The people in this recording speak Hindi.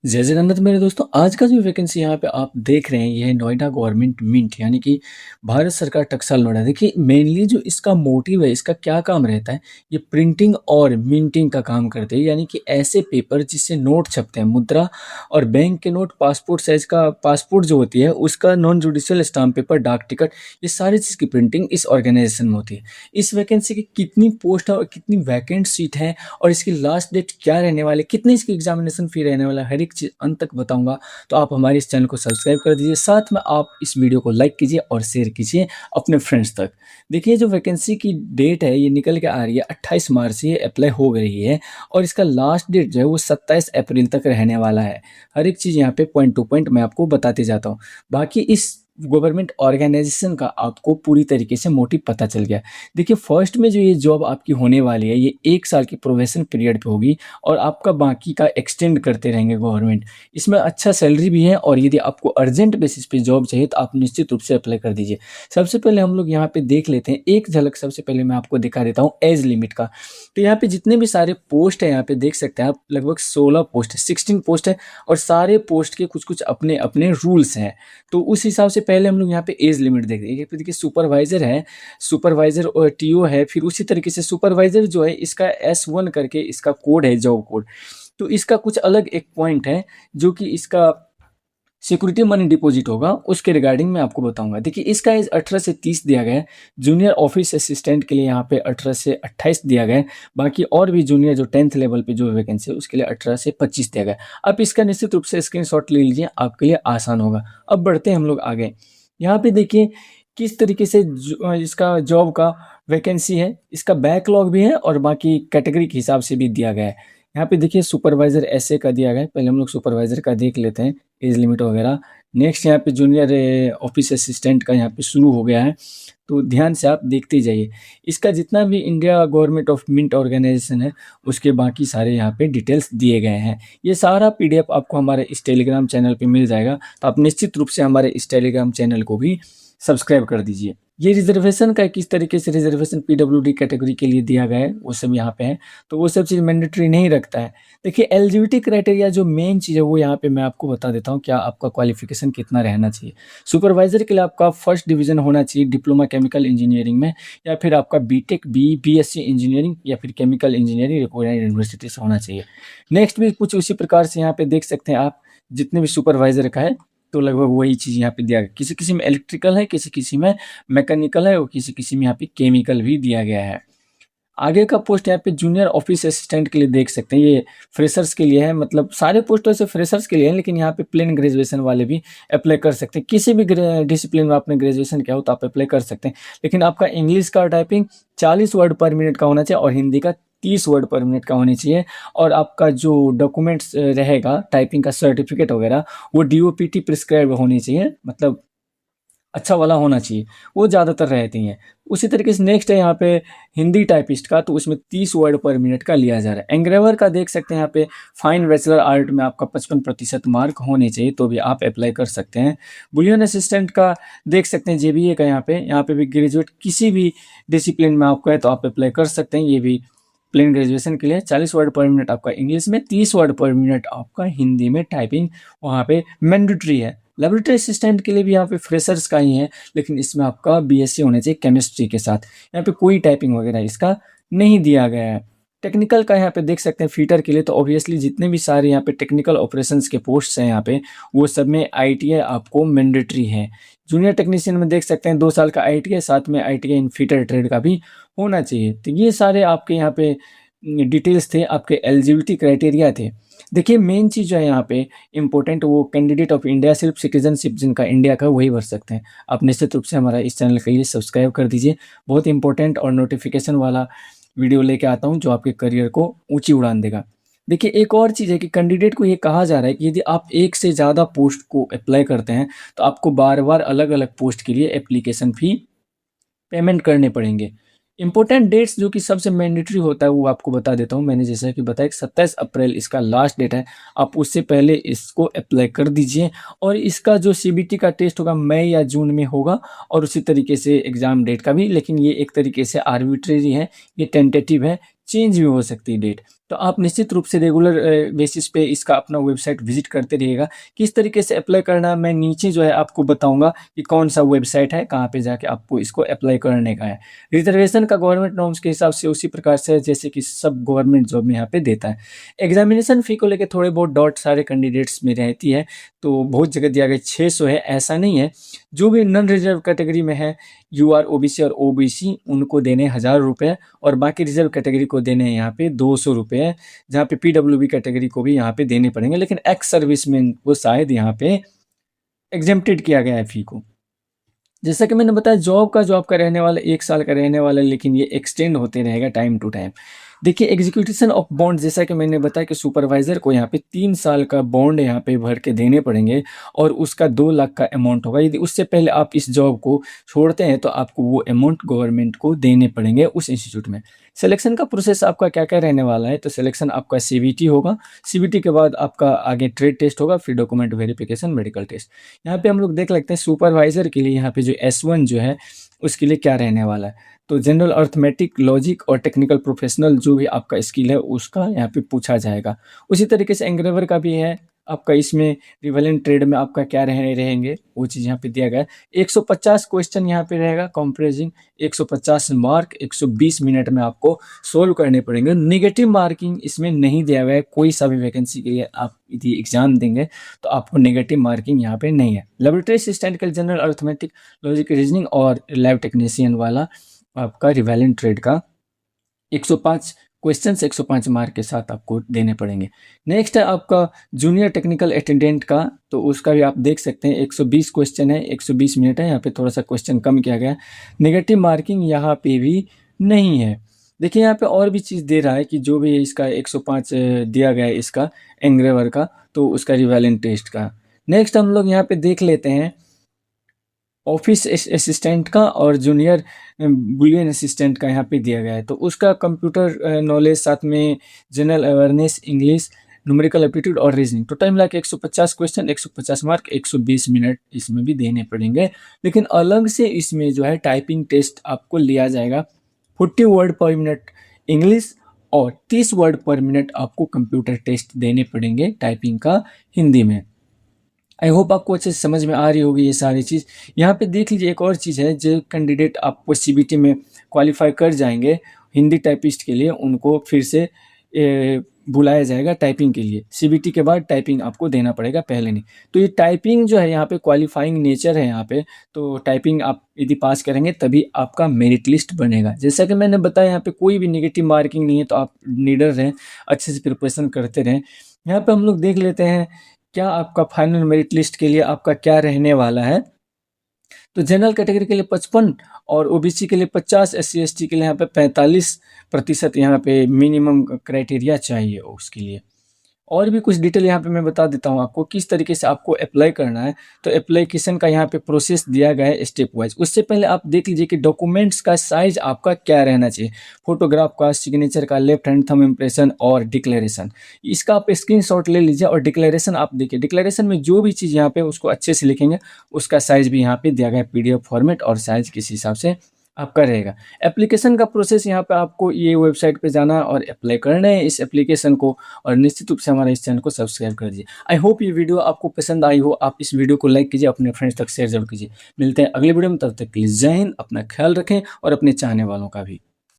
जय जगन्नाथ मेरे दोस्तों। आज का जो वैकेंसी यहाँ पे आप देख रहे हैं ये है नोएडा गवर्नमेंट मिंट यानी कि भारत सरकार टकसाल नोएडा। देखिए मेनली जो इसका मोटिव है, इसका क्या काम रहता है, ये प्रिंटिंग और मिंटिंग का काम करते हैं। यानी कि ऐसे पेपर जिससे नोट छपते हैं, मुद्रा और बैंक के नोट, पासपोर्ट साइज का पासपोर्ट जो होती है उसका, नॉन जुडिशियल स्टाम्प पेपर, डाक टिकट, ये सारी चीज़ की प्रिंटिंग इस ऑर्गेनाइजेशन में होती है। इस वैकेंसी की कितनी पोस्ट है और कितनी वैकेंट सीट है और इसकी लास्ट डेट क्या रहने वाली है, कितनी इसकी एग्जामिनेशन फ़ी रहने वाला है, हर एक चीज़ अंत तक बताऊँगा। तो आप हमारे इस चैनल को सब्सक्राइब कर दीजिए, साथ में आप इस वीडियो को लाइक कीजिए और शेयर कीजिए अपने फ्रेंड्स तक। देखिए जो वैकेंसी की डेट है ये निकल के आ रही है, 28 मार्च से ये अप्लाई हो गई है और इसका लास्ट डेट जो है वो 27 अप्रैल तक रहने वाला है। हर एक चीज़ यहाँ पे पॉइंट टू पॉइंट मैं आपको बताते जाता हूँ। बाकी इस गवर्नमेंट ऑर्गेनाइजेशन का आपको पूरी तरीके से मोटिव पता चल गया। देखिए फर्स्ट में जो ये जॉब आपकी होने वाली है ये 1 साल की प्रोबेशन पीरियड पे होगी और आपका बाकी का एक्सटेंड करते रहेंगे गवर्नमेंट। इसमें अच्छा सैलरी भी है और यदि आपको अर्जेंट बेसिस पे जॉब चाहिए तो आप निश्चित रूप से अप्लाई कर दीजिए। सबसे पहले हम लोग यहाँ पे देख लेते हैं, एक झलक सबसे पहले मैं आपको दिखा देता हूँ एज लिमिट का। तो यहाँ पे जितने भी सारे पोस्ट हैं यहाँ पे देख सकते हैं आप, लगभग 16 पोस्ट है, 16 पोस्ट है और सारे पोस्ट के कुछ-कुछ अपने-अपने रूल्स हैं। तो उस हिसाब से पहले हम लोग यहाँ पे एज लिमिट देख रहे हैं। देखिए सुपरवाइज़र है, सुपरवाइज़र और टीओ है, फिर उसी तरीके से सुपरवाइज़र जो है इसका S1 करके इसका कोड है, जॉब कोड। तो इसका कुछ अलग एक पॉइंट है जो कि इसका सिक्योरिटी मनी डिपॉजिट होगा, उसके रिगार्डिंग मैं आपको बताऊँगा। देखिए इसका एज 18 से 30 दिया गया है, जूनियर ऑफिस असिस्टेंट के लिए यहाँ पे 18 से 28 दिया गया है, बाकी और भी जूनियर जो 10th लेवल पे जो वैकेंसी है उसके लिए 18 से 25 दिया गया है। आप इसका निश्चित रूप से स्क्रीनशॉट ले लीजिए, आपके लिए आसान होगा। अब बढ़ते हैं हम लोग आगे। यहाँ पे देखिए किस तरीके से इसका जॉब का वैकेंसी है, इसका बैकलॉग भी है और बाकी कैटेगरी के हिसाब से भी दिया गया है। यहाँ पे देखिए सुपरवाइज़र एसए का दिया गया है, पहले हम लोग सुपरवाइज़र का देख लेते हैं, एज लिमिट वगैरह। नेक्स्ट यहाँ पे जूनियर ऑफिस असिस्टेंट का यहाँ पे शुरू हो गया है, तो ध्यान से आप देखते जाइए। इसका जितना भी India government of mint organisation है, उसके बाकी सारे यहाँ पे डिटेल्स दिए गए हैं। ये सारा पीडीएफ आपको हमारे इस टेलीग्राम चैनल पे मिल जाएगा, तो आप निश्चित रूप से हमारे इस टेलीग्राम चैनल को भी सब्सक्राइब कर दीजिए। ये रिज़र्वेशन का किस तरीके से रिज़र्वेशन पीडब्ल्यूडी कैटेगरी के लिए दिया गया है, वो सब यहाँ पे है, तो वो सब चीज़ मैंडेटरी नहीं रखता है। देखिए एलिजिबिलिटी क्राइटेरिया जो मेन चीज़ है वो यहाँ पे मैं आपको बता देता हूँ, क्या आपका क्वालिफ़िकेशन कितना रहना चाहिए। सुपरवाइज़र के लिए आपका फर्स्ट डिवीज़न होना चाहिए डिप्लोमा केमिकल इंजीनियरिंग में, या फिर आपका बीटेक, बीएससी इंजीनियरिंग या फिर केमिकल इंजीनियरिंग रिकॉग्नाइज्ड यूनिवर्सिटी से होना चाहिए। नेक्स्ट भी कुछ उसी प्रकार से यहाँ पे देख सकते हैं आप, जितने भी सुपरवाइज़र का है तो लगभग वही चीज़ यहाँ पे दिया गया। किसी-किसी में इलेक्ट्रिकल है, किसी-किसी में मैकेनिकल है और किसी-किसी में यहाँ पे केमिकल भी दिया गया है। आगे का पोस्ट यहाँ पे जूनियर ऑफिस असिस्टेंट के लिए देख सकते हैं, ये फ्रेशर्स के लिए है, मतलब सारे पोस्ट वैसे फ्रेशर्स के लिए हैं, लेकिन यहाँ पे प्लेन ग्रेजुएशन वाले भी अप्लाई कर सकते हैं। किसी भी डिसिप्लिन में आपने ग्रेजुएशन किया हो तो आप अप्लाई कर सकते हैं, लेकिन आपका इंग्लिश का टाइपिंग 40 वर्ड पर मिनट का होना चाहिए और हिंदी का 30 वर्ड पर मिनट का होनी चाहिए। और आपका जो डॉक्यूमेंट्स रहेगा, टाइपिंग का सर्टिफिकेट वगैरह, वो डीओपीटी प्रिस्क्राइब होनी चाहिए, मतलब अच्छा वाला होना चाहिए, वो ज़्यादातर रहती हैं। उसी तरीके से नेक्स्ट है यहाँ पे हिंदी टाइपिस्ट का, तो उसमें 30 वर्ड पर मिनट का लिया जा रहा है। एंग्रेवर का देख सकते हैं यहाँ पे, फाइन बैचलर आर्ट में आपका 55% मार्क होने चाहिए, तो भी आप अप्लाई कर सकते हैं। बुलियन असिस्टेंट का देख सकते हैं, जेबीए का यहाँ पे भी ग्रेजुएट किसी भी डिसिप्लिन में आपका है तो आप अप्लाई कर सकते हैं। ये भी प्लेन ग्रेजुएशन के लिए 40 वर्ड पर मिनट आपका इंग्लिश में, 30 वर्ड पर मिनट आपका हिंदी में टाइपिंग वहाँ पे मैंडेटरी है। लेबोरेटरी असिस्टेंट के लिए भी यहाँ पे फ्रेशर्स का ही है, लेकिन इसमें आपका बीएससी होना चाहिए केमिस्ट्री के साथ। यहाँ पे कोई टाइपिंग वगैरह इसका नहीं दिया गया है। टेक्निकल का यहाँ पे देख सकते हैं फीटर के लिए, तो ऑब्वियसली जितने भी सारे यहाँ पे टेक्निकल ऑपरेशंस के पोस्ट्स हैं यहाँ पे, वो सब में आईटीआई आपको मैंडेटरी है। जूनियर टेक्नीशियन में देख सकते हैं 2 साल का आईटीआई, साथ में आईटीआई इन फीटर ट्रेड का भी होना चाहिए। तो ये सारे आपके यहाँ पे डिटेल्स थे, आपके एलिजिबिलिटी क्राइटेरिया थे। देखिए मेन चीज़ जो है यहाँ पे इम्पोर्टेंट, वो कैंडिडेट ऑफ इंडिया, सिर्फ सिटीजनशिप जिनका इंडिया का वही भर सकते हैं। आप निश्चित रूप से हमारा इस चैनल के लिए सब्सक्राइब कर दीजिए, बहुत इंपॉर्टेंट और नोटिफिकेशन वाला वीडियो लेके आता हूँ जो आपके करियर को ऊंची उड़ान देगा। देखिए एक और चीज़ है कि कैंडिडेट को ये कहा जा रहा है कि यदि आप एक से ज़्यादा पोस्ट को अप्लाई करते हैं तो आपको बार बार अलग अलग पोस्ट के लिए एप्लीकेशन फ़ी पेमेंट करने पड़ेंगे। इम्पोर्टेंट डेट्स जो कि सबसे मैंडेटरी होता है वो आपको बता देता हूँ। मैंने जैसा कि बताया कि 27 अप्रैल इसका लास्ट डेट है, आप उससे पहले इसको अप्लाई कर दीजिए। और इसका जो सीबीटी का टेस्ट होगा मई या जून में होगा, और उसी तरीके से एग्ज़ाम डेट का भी, लेकिन ये एक तरीके से आर्बिट्रेरी है, ये टेंटेटिव है, चेंज भी हो सकती है डेट। तो आप निश्चित रूप से रेगुलर बेसिस पे इसका अपना वेबसाइट विज़िट करते रहिएगा। किस तरीके से अप्लाई करना मैं नीचे जो है आपको बताऊँगा कि कौन-सा वेबसाइट है, कहाँ पे जाके आपको इसको अप्लाई करने का है। रिज़र्वेशन का गवर्नमेंट नॉर्म्स के हिसाब से उसी प्रकार से है जैसे कि सब गवर्नमेंट जॉब में यहाँ पे देता है। एग्ज़ामिनेशन फ़ी को लेके थोड़े बहुत डाउट सारे कैंडिडेट्स में रहती है, तो बहुत जगह दिया गया 600 है, ऐसा नहीं है। जो भी नॉन रिज़र्व कैटेगरी में है, यूआर, ओबीसी और ओबीसी उनको देने ₹1000 और बाकी रिज़र्व कैटेगरी को देने हैं यहाँ पे ₹200, जहाँ पे पीडब्ल्यूबी कैटेगरी को भी यहाँ पे देने पड़ेंगे, लेकिन एक्स सर्विसमैन को शायद यहाँ पे एग्जेम्प्टेड किया गया है फ़ी को। जैसा कि मैंने बताया जॉब का रहने वाला 1 साल का रहने वाला है, लेकिन ये एक्सटेंड होते रहेगा टाइम टू टाइम। देखिए एग्जीक्यूशन ऑफ बॉन्ड जैसा कि मैंने बताया कि सुपरवाइज़र को यहाँ पे 3 साल का बॉन्ड यहाँ पे भर के देने पड़ेंगे और उसका 2 लाख का अमाउंट होगा। यदि उससे पहले आप इस जॉब को छोड़ते हैं तो आपको वो अमाउंट गवर्नमेंट को देने पड़ेंगे उस इंस्टीट्यूट में। सिलेक्शन का प्रोसेस आपका क्या-क्या रहने वाला है, तो सिलेक्शन आपका सीबीटी होगा, सीबीटी के बाद आपका आगे ट्रेड टेस्ट होगा, फिर डॉक्यूमेंट वेरिफिकेशन, मेडिकल टेस्ट। यहाँ पे हम लोग देख लेते हैं सुपरवाइज़र के लिए यहाँ पे जो एस1 जो है उसके लिए क्या रहने वाला है। तो जनरल अरिथमेटिक, लॉजिक और टेक्निकल प्रोफेशनल जो भी आपका स्किल है उसका यहाँ पे पूछा जाएगा। उसी तरीके से एंग्रेवर का भी है, आपका इसमें रिवेलेंट ट्रेड में आपका क्या रहेंगे वो चीज़ यहाँ पे दिया गया है। 150 क्वेश्चन यहाँ पे रहेगा कंप्रेजिंग 150 मार्क 120 मिनट में आपको सोल्व करने पड़ेंगे। नेगेटिव मार्किंग इसमें नहीं दिया गया है, कोई सा भी वैकेंसी के लिए आप यदि एग्ज़ाम देंगे तो आपको नेगेटिव मार्किंग यहाँ पे नहीं है। लैबोरेटरी असिस्टेंट के लिए जनरल अरिथमेटिक, लॉजिक, रीजनिंग और लैब टेक्नीशियन वाला आपका रिवेलेंट ट्रेड का 105 क्वेश्चंस 105 मार्क के साथ आपको देने पड़ेंगे। नेक्स्ट है आपका जूनियर टेक्निकल अटेंडेंट का, तो उसका भी आप देख सकते हैं 120 क्वेश्चन है, 120 मिनट है, यहाँ पे थोड़ा सा क्वेश्चन कम किया गया है। नेगेटिव मार्किंग यहाँ पे भी नहीं है। देखिए यहाँ पे और भी चीज़ दे रहा है कि जो भी इसका 105 दिया गया है इसका एंग्रेवर का, तो उसका रिवेलेंट टेस्ट का। नेक्स्ट हम लोग यहाँ पे देख लेते हैं ऑफिस असिस्टेंट का और जूनियर बुलियन असिस्टेंट का यहाँ पे दिया गया है। तो उसका कंप्यूटर नॉलेज, साथ में general awareness, English, numerical aptitude और रीजनिंग, टोटल मिला के 150 क्वेश्चन 150 मार्क 120 मिनट इसमें भी देने पड़ेंगे। लेकिन अलग से इसमें जो है टाइपिंग टेस्ट आपको लिया जाएगा। 40 वर्ड पर मिनट इंग्लिश और 30 वर्ड पर मिनट आपको कंप्यूटर टेस्ट देने पड़ेंगे टाइपिंग का हिंदी में। आई होप आपको अच्छे से समझ में आ रही होगी ये सारी चीज़। यहाँ पे देख लीजिए एक और चीज़ है, जो कैंडिडेट आपको सीबीटी में क्वालिफाई कर जाएंगे हिंदी टाइपिस्ट के लिए, उनको फिर से बुलाया जाएगा टाइपिंग के लिए। सीबीटी के बाद टाइपिंग आपको देना पड़ेगा, पहले नहीं। तो ये टाइपिंग जो है यहाँ पे क्वालिफाइंग नेचर है यहाँ पे, तो टाइपिंग आप यदि पास करेंगे तभी आपका मेरिट लिस्ट बनेगा। जैसा कि मैंने बताया यहाँ पे कोई भी नेगेटिव मार्किंग नहीं है, तो आप निडर रहें, अच्छे से प्रिपरेशन करते रहें। यहाँ पे हम लोग देख लेते हैं क्या आपका फाइनल मेरिट लिस्ट के लिए आपका क्या रहने वाला है। तो जनरल कैटेगरी के लिए 55 और ओबीसी के लिए 50, एससी एसटी के लिए यहाँ पे 45% यहाँ पे मिनिमम क्राइटेरिया चाहिए उसके लिए। और भी कुछ डिटेल यहाँ पे मैं बता देता हूँ आपको किस तरीके से आपको अप्लाई करना है। तो एप्लीकेशन का यहाँ पे प्रोसेस दिया गया है स्टेप वाइज। उससे पहले आप देख लीजिए कि डॉक्यूमेंट्स का साइज आपका क्या रहना चाहिए। फोटोग्राफ का, सिग्नेचर का, लेफ्ट हैंड थंब इम्प्रेशन और डिक्लेरेशन, इसका आप स्क्रीनशॉट ले लीजिए। और डिक्लेरेशन आप देखिए, डिक्लेरेशन में जो भी चीज़ यहाँ पे उसको अच्छे से लिखेंगे, उसका साइज भी यहाँ पे दिया गया है पीडीएफ फॉर्मेट, और साइज किस हिसाब से आपका रहेगा। एप्लीकेशन का प्रोसेस यहाँ पे आपको ये वेबसाइट पे जाना और अप्लाई करना है इस एप्लीकेशन को, और निश्चित रूप से हमारे इस चैनल को सब्सक्राइब कर दीजिए। आई होप ये वीडियो आपको पसंद आई हो। आप इस वीडियो को लाइक कीजिए, अपने फ्रेंड्स तक शेयर जरूर कीजिए। मिलते हैं अगले वीडियो में, तब तक के लिए जय हिंद, अपना ख्याल रखें और अपने चाहने वालों का भी।